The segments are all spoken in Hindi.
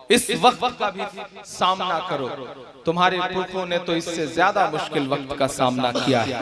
इस वक्त का भी सामना करो। तुम्हारे पुरखों ने तो इससे ज्यादा मुश्किल वक्त का सामना किया है,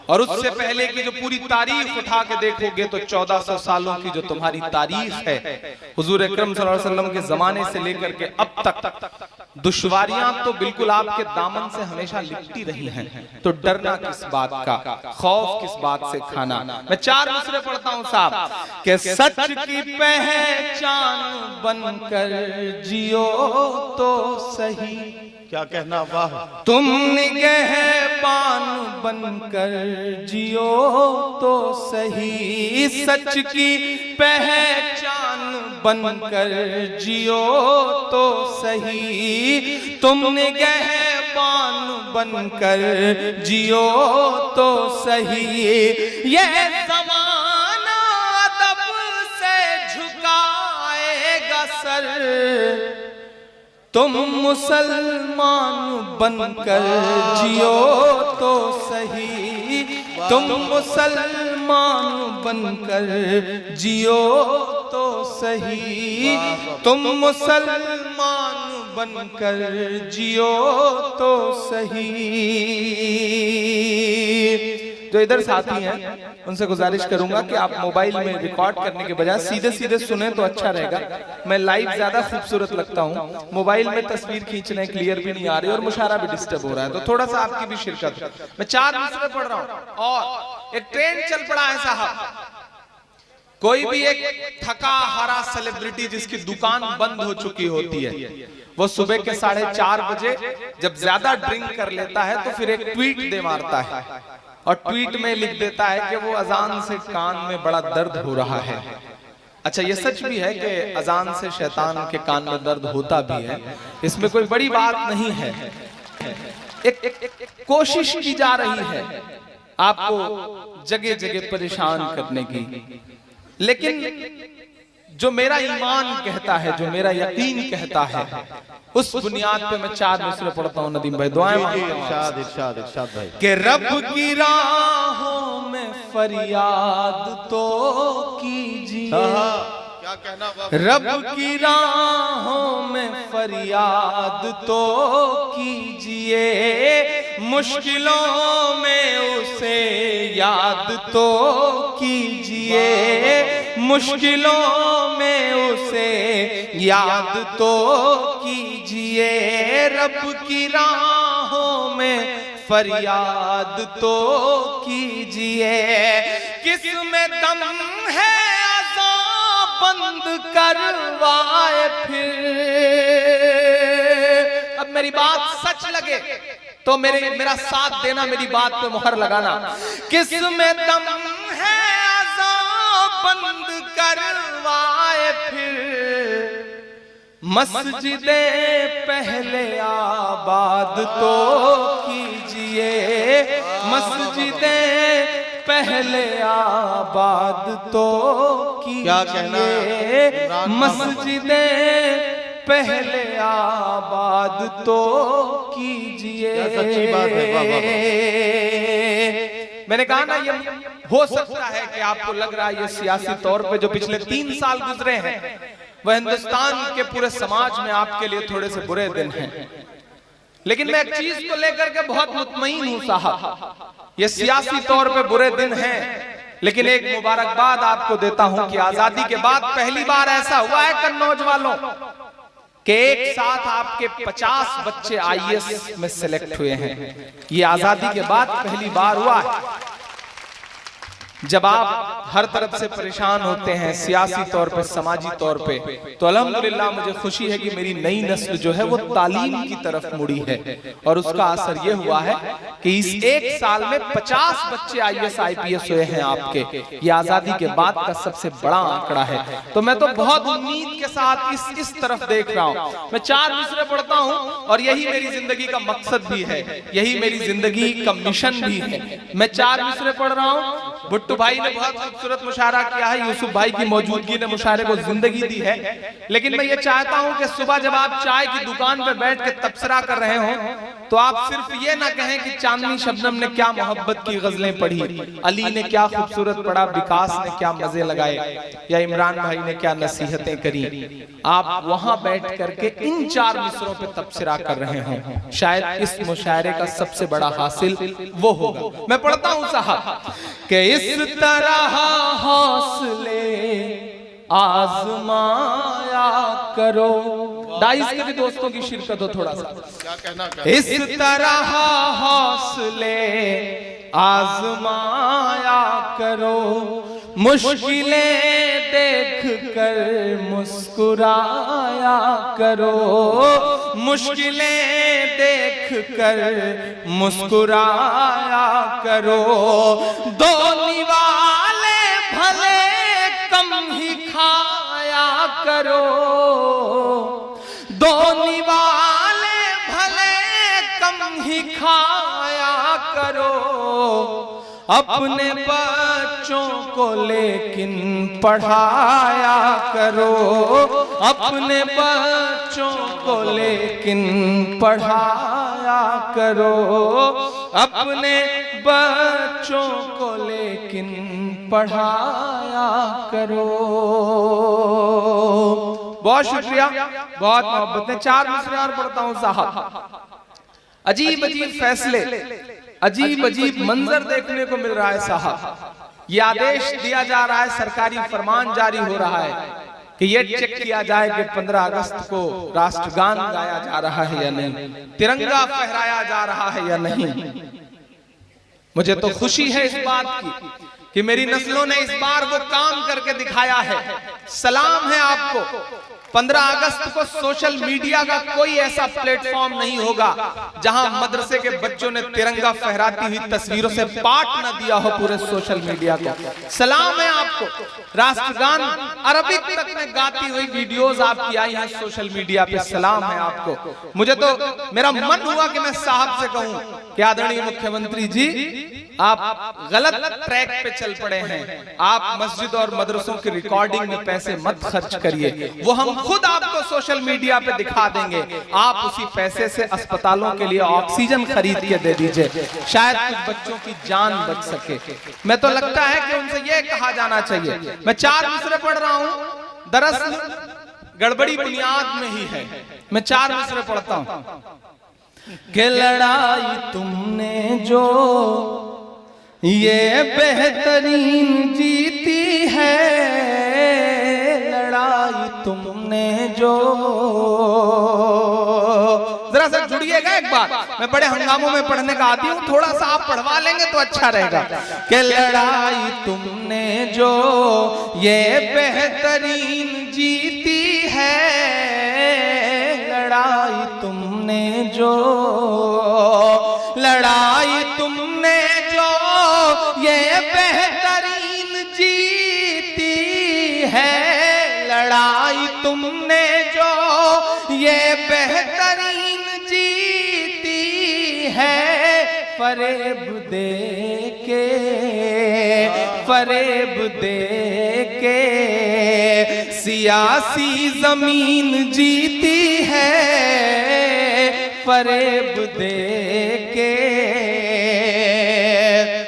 और उससे पहले की जो पूरी तारीख उठा के देखोगे तो 1400 सालों की जो तुम्हारी तारीख है, हुजूर अकरम सल्लल्लाहु अलैहि वसल्लम के जमाने से लेकर के अब तक दुश्वारियां तो बिल्कुल आपके दामन से हमेशा लिपटी रही हैं। तो डरना किस बात का, खौफ किस बात से खाना। मैं 4 मिसरे पढ़ता हूं साहब कि सच की पहचान बनकर जियो तो सही। क्या कहना, वाह। तुम निगहबान बनकर जियो तो सही, सच की पहचान बनकर जियो तो सही, तुम निगहबान बनकर जियो तो सही। यह ज़माना अदब से झुकाएगा सर, तुम मुसलमान बनकर जियो तो सही, तुम मुसलमान बनकर जियो तो सही, तुम मुसलमान बनकर जियो तो सही। जो इधर साथी हैं उनसे गुजारिश करूंगा कि आप मोबाइल में रिकॉर्ड करने के बजाय सीधे सीधे सुने तो अच्छा रहेगा। मैं लाइव ज्यादा खूबसूरत लगता हूं, मोबाइल में तस्वीर खींचने क्लियर भी नहीं आ रही और मुशायरा भी डिस्टर्ब हो रहा है, तो थोड़ा सा आपकी भी शिरकत। मैं 4 मिसरे पढ़ रहा हूं और एक ट्रेंड चल पड़ा है साहब। कोई भी एक थका हारा सेलिब्रिटी जिसकी दुकान बंद हो चुकी होती है, वो सुबह के 4:30 बजे जब ज्यादा ड्रिंक कर लेता है तो फिर एक ट्वीट दे मारता है और ट्वीट में लिख देता है कि वो अजान से कान में बड़ा दर्द हो रहा है। अच्छा, ये सच भी है कि अजान से शैतान के कान में दर्द होता भी है, इसमें कोई बड़ी बात नहीं है। एक कोशिश की जा रही है आपको जगह जगह परेशान करने की, लेकिन जो मेरा ईमान कहता है, जो मेरा यकीन कहता है, उस बुनियाद पे मैं 4 मिसरे पढ़ता हूँ। नदीम भाई दुआएं इरशाद इरशाद इरशाद भाई। कि रब की राहों में फरियाद तो कीजिए, क्या कहना, रब की राहों में फरियाद तो कीजिए, मुश्किलों में उसे याद तो कीजिए, मुश्किलों में उसे याद तो कीजिए, रब की राहों में फरियाद तो कीजिए। किसमें दम है बंद करवाए फिर, अब मेरी बात सच लगे तो मेरा साथ देना, मेरी बात पे मुहर लगाना। किसमें दम है अज़ाब बंद करवाए फिर, मस्जिदें पहले आबाद तो कीजिए, मस्जिदें पहले आबाद तो कीजिए, क्या कहना, मस्जिदें पहले आबाद तो कीजिए। सच्ची बात है, वाह वाह। मैंने कहा ना, ये हो सकता है कि आपको लग रहा है ये सियासी तौर पे जो पिछले 3 साल गुजरे हैं वह हिंदुस्तान के पूरे समाज में आपके लिए थोड़े से बुरे दिन हैं, लेकिन मैं एक चीज को लेकर के बहुत मुतमईन हूं साहब। ये सियासी तौर पे बुरे दिन हैं, लेकिन एक मुबारकबाद आपको देता हूं कि आजादी के बाद पहली बार ऐसा हुआ है कन्नौज वालों कि एक साथ आपके 50 बच्चे IAS में सिलेक्ट हुए हैं। ये आजादी के बाद पहली बार हुआ है। जब आप हर तरफ से परेशान होते हैं सियासी तौर पे, समाजी तौर पे, तो अल्हम्दुलिल्लाह मुझे खुशी है कि मेरी नई नस्ल जो है वो तालीम की तरफ मुड़ी है, और उसका असर ये हुआ है कि इस 1 साल में 50 बच्चे IAS IPS हुए हैं आपके। ये आजादी के बाद का सबसे बड़ा आंकड़ा है। तो मैं तो बहुत उम्मीद के साथ इस तरफ देख रहा हूँ। मैं 4 मिसरे पढ़ता हूँ और यही मेरी जिंदगी का मकसद भी है, यही मेरी जिंदगी का मिशन भी है। मैं 4 मिसरे पढ़ रहा हूँ भुट्टू भाई ने बहुत खूबसूरत मुशायरा किया है, यूसुफ भाई की मौजूदगी ने मुशायरे को जिंदगी दी है। लेकिन मैं ये चाहता हूं कि सुबह जब आप चाय की दुकान पर बैठ के तबसरा कर रहे हो तो आप सिर्फ ये ना कहें कि चांदनी शबनम ने क्या मोहब्बत की गजलें पढ़ी, अली ने क्या खूबसूरत पढ़ा, विकास ने क्या मजे लगाए, या इमरान भाई ने क्या नसीहतें करी। आप वहां बैठ करके इन 4 मिसरों पे तबसरा कर रहे हो। शायद इस मुशायरे का सबसे बड़ा हासिल वो होगा। मैं पढ़ता हूं साहब कि इस तरह हौसले आजमाया करो। डाइस के भी दोस्तों की शिरकत हो थोड़ा सा। क्या कहना इस तरह हौसले आजमाया करो, मुश्किलें देख कर मुस्कुराया करो, मुश्किलें देख कर मुस्कुराया करो। दो निवाले भले कम ही खाया करो, दो निवाले भले कम ही खाया करो। अपने बच्चों को लेकिन पढ़ाया करो, अपने बच्चों को लेकिन पढ़ाया करो, अपने बच्चों को लेकिन पढ़ाया करो। बहुत शुक्रिया, बहुत मोहब्बत है। 4 मिसरे और पढ़ता हूं साहब। अजीब अजीब फैसले, अजीब अजीब मंजर देखने को मिल रहा है साहब। ये आदेश दिया जा रहा है, सरकारी फरमान जारी हो रहा है कि ये चेक किया जाए कि 15 अगस्त को राष्ट्रगान गाया जा रहा है या नहीं, तिरंगा फहराया जा रहा है या नहीं। मुझे तो खुशी है इस बात की कि मेरी नस्लों ने इस बार वो काम करके दिखाया है। सलाम है आपको। 15 अगस्त को सोशल मीडिया का कोई ऐसा प्लेटफॉर्म नहीं होगा जहां मदरसे के बच्चों ने तिरंगा फहराती हुई तस्वीरों से पाठ न दिया हो पूरे सोशल मीडिया को। सलाम है आपको। राष्ट्रगान अरबिक तक में गाती हुई वीडियोस आपकी आई हैं सोशल मीडिया पे। सलाम है आपको। मुझे तो मेरा मन हुआ कि मैं साहब से कहूं कि आदरणीय मुख्यमंत्री जी, आप गलत ट्रैक पे चल पड़े हैं। आप मस्जिद और मदरसों की रिकॉर्डिंग में पैसे मत खर्च करिए, वो हम खुद आपको सोशल मीडिया पे दिखा देंगे। आप उसी पैसे से अस्पतालों के लिए ऑक्सीजन खरीद के दे दीजिए, शायद कुछ बच्चों की जान बच सके। मैं तो लगता है कि उनसे ये कहा जाना चाहिए। मैं 4 मिसरे पढ़ रहा हूं, दरअसल गड़बड़ी बुनियाद में ही है। मैं 4 मिसरे पढ़ता हूं कि लड़ाई तुमने जो ये बेहतरीन जीती है, लड़ाई तुमने जो। जरा सा जुड़िएगा एक बार, मैं बड़े हंगामों में पढ़ने का आदी हूं, थोड़ा सा आप पढ़वा लेंगे तो अच्छा रहेगा। कि लड़ाई तुमने जो ये बेहतरीन जीती है, लड़ाई तुमने जो, लड़ाई तुमने ये बेहतरीन जीती है, लड़ाई तुमने जो ये बेहतरीन जीती है। फरेब दे के, फरेब दे के सियासी जमीन जीती है, फरेब दे के।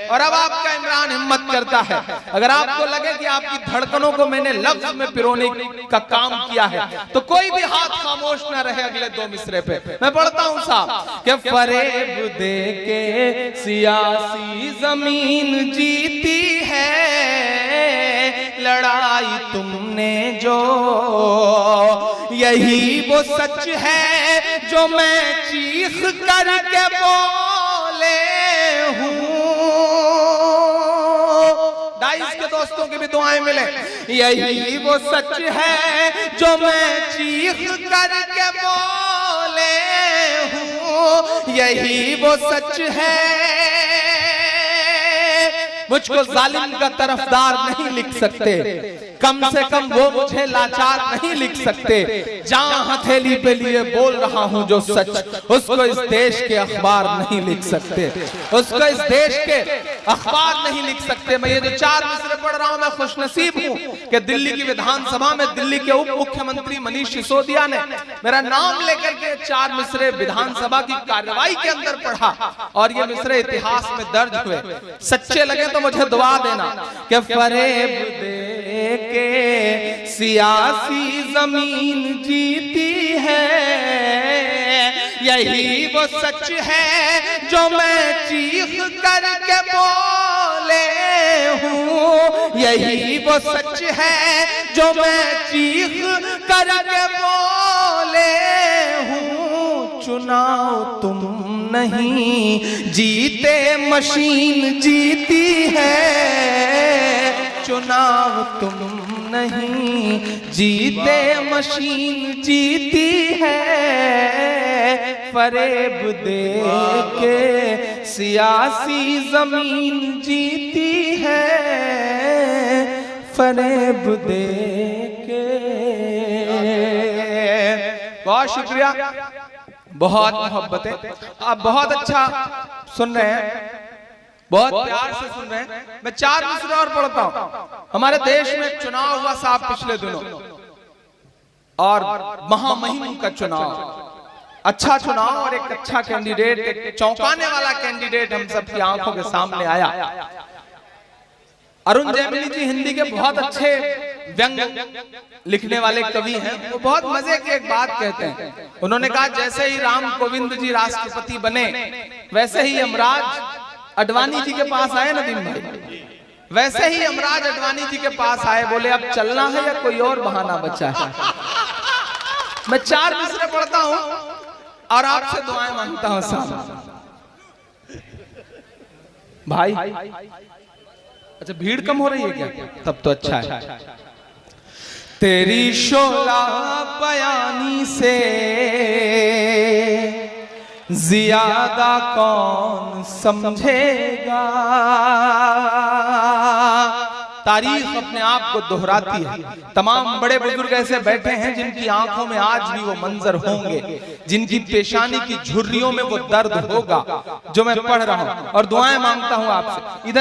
और अब आपका इमरान हिम्मत करता है, अगर आपको लगे कि आपकी धड़कनों को मैंने लफ्ज में पिरोने का काम किया है तो कोई भी हाथ खामोश ना रहे अगले 2 मिसरे पे। मैं पढ़ता हूं साहब कि फरेब दे के सियासी जमीन जीती है, लड़ाई तुमने जो, यही वो सच है जो मैं चीख करके बोले हूं। डाइस के दोस्तों की भी दुआएं मिले। यही वो सच है जो मैं चीख करके बोले हूं, यही वो सच है। मुझको जालिम का तरफदार नहीं लिख सकते, कम से कम वो मुझे लाचार नहीं लिख सकते। जहां हथेली पे लिए बोल रहा हूं जो सच, उसको इस देश के अखबार नहीं लिख सकते, उसको इस देश के अखबार नहीं लिख सकते। मैं ये जो 4 मिसरे पढ़ रहा हूं, मैं खुशनसीब हूं कि दिल्ली की विधानसभा में दिल्ली के उप मुख्यमंत्री मनीष सिसोदिया ने मेरा नाम लेकर के 4 मिसरे विधानसभा की कार्रवाई के अंदर पढ़ा और ये मिसरे इतिहास में दर्ज हुए। सच्चे लगे तो मुझे दुआ देना कि फरेब दे के सियासी जमीन जीती है, यही वो सच है जो मैं चीख करके बोले हूँ, यही वो सच है जो मैं चीख करके बोले हूँ। चुनाव तुम नहीं जीते मशीन जीती है, चुनाव तुम नहीं जीते मशीन जीती है। फरेब दे के सियासी जमीन जीती है, फरेब दे के। बहुत शुक्रिया, बहुत मोहब्बतें, आप बहुत अच्छा सुन रहे हैं, बहुत प्यार से सुन रहे हैं। मैं 4 मिसरे और पढ़ता हूं। हमारे देश में एक चुनाव हुआ साहब पिछले दिनों, और महामहिम का चुनाव, अच्छा चुनाव और एक अच्छा कैंडिडेट, एक चौंकाने वाला कैंडिडेट हम सबकी आंखों के सामने आया। अरुण जेटली जी हिंदी के बहुत अच्छे व्यंग लिखने वाले कवि हैं। वो बहुत मजे की एक बात कहते हैं। उन्होंने कहा जैसे ही राम कोविंद जी राष्ट्रपति बने, वैसे ही यमराज अडवाणी जी के पास आए नदीम भाई, वैसे ही यमराज अडवाणी जी के पास आए, बोले अब चलना है या कोई और बहाना बचा है। मैं 4 मिसरे पढ़ता हूं और आपसे दुआएं मांगता हूं साहब। भाई अच्छा, भीड़ कम हो रही है क्या? तब तो अच्छा है। तेरी शोला बयानी से ज्यादा कौन समझेगा। तारीख अपने आप को दोहराती है। तमाम बड़े बुजुर्ग ऐसे बैठे हैं जिनकी आंखों में आज भी वो मंजर होंगे, जिनकी पेशानी की झुर्रियों में वो दर्द होगा जो मैं पढ़ रहा हूं और दुआएं मांगता हूं आपसे। इधर